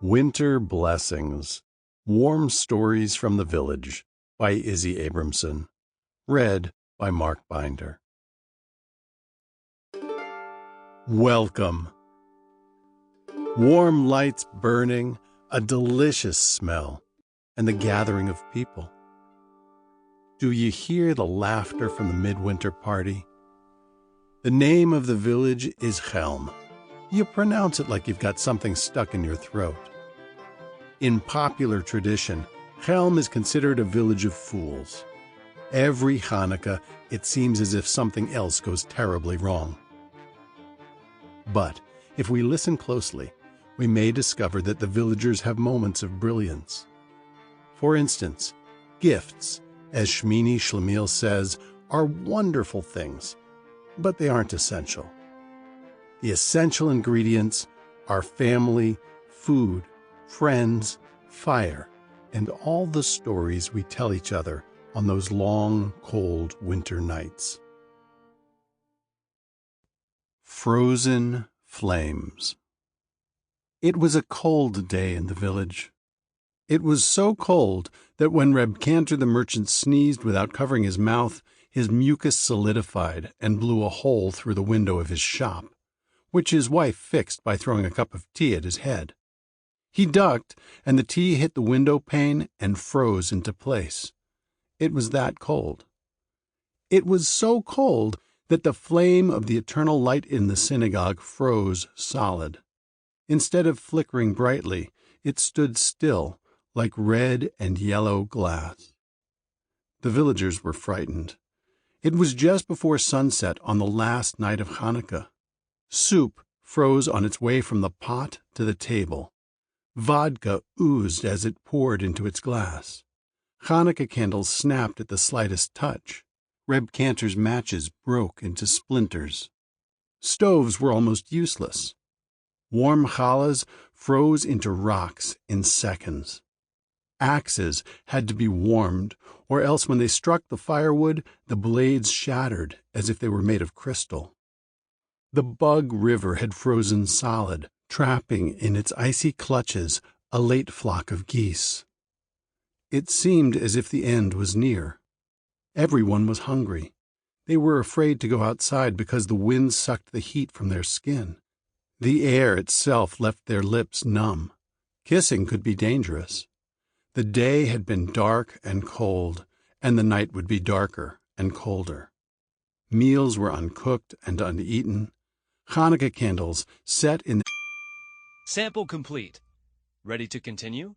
Winter Blessings, Warm Stories from the Village by Izzy Abrahmson. Read by Mark Binder. Welcome. Warm lights burning, a delicious smell, and the gathering of people. Do you hear the laughter from the midwinter party? The name of the village is Helm. You pronounce it like you've got something stuck in your throat. In popular tradition, Helm is considered a village of fools. Every Hanukkah, it seems as if something else goes terribly wrong. But if we listen closely, we may discover that the villagers have moments of brilliance. For instance, gifts, as Shmini Shlemiel says, are wonderful things, but they aren't essential. The essential ingredients are family, food, friends, fire, and all the stories we tell each other on those long, cold winter nights. Frozen Flames. It was a cold day in the village. It was so cold that when Reb Cantor the merchant sneezed without covering his mouth, his mucus solidified and blew a hole through the window of his shop, which his wife fixed by throwing a cup of tea at his head. He ducked, and the tea hit the window pane and froze into place. It was that cold. It was so cold that the flame of the eternal light in the synagogue froze solid. Instead of flickering brightly, it stood still, like red and yellow glass. The villagers were frightened. It was just before sunset on the last night of Hanukkah. Soup froze on its way from the pot to the table. Vodka oozed as it poured into its glass. Hanukkah candles snapped at the slightest touch. Reb Cantor's matches broke into splinters. Stoves were almost useless. Warm challahs froze into rocks in seconds. Axes had to be warmed, or else when they struck the firewood, the blades shattered as if they were made of crystal. The Bug River had frozen solid, trapping in its icy clutches a late flock of geese. It seemed as if the end was near. Everyone was hungry. They were afraid to go outside because the wind sucked the heat from their skin. The air itself left their lips numb. Kissing could be dangerous. The day had been dark and cold, and the night would be darker and colder. Meals were uncooked and uneaten. Hanukkah candles set in... Sample complete. Ready to continue?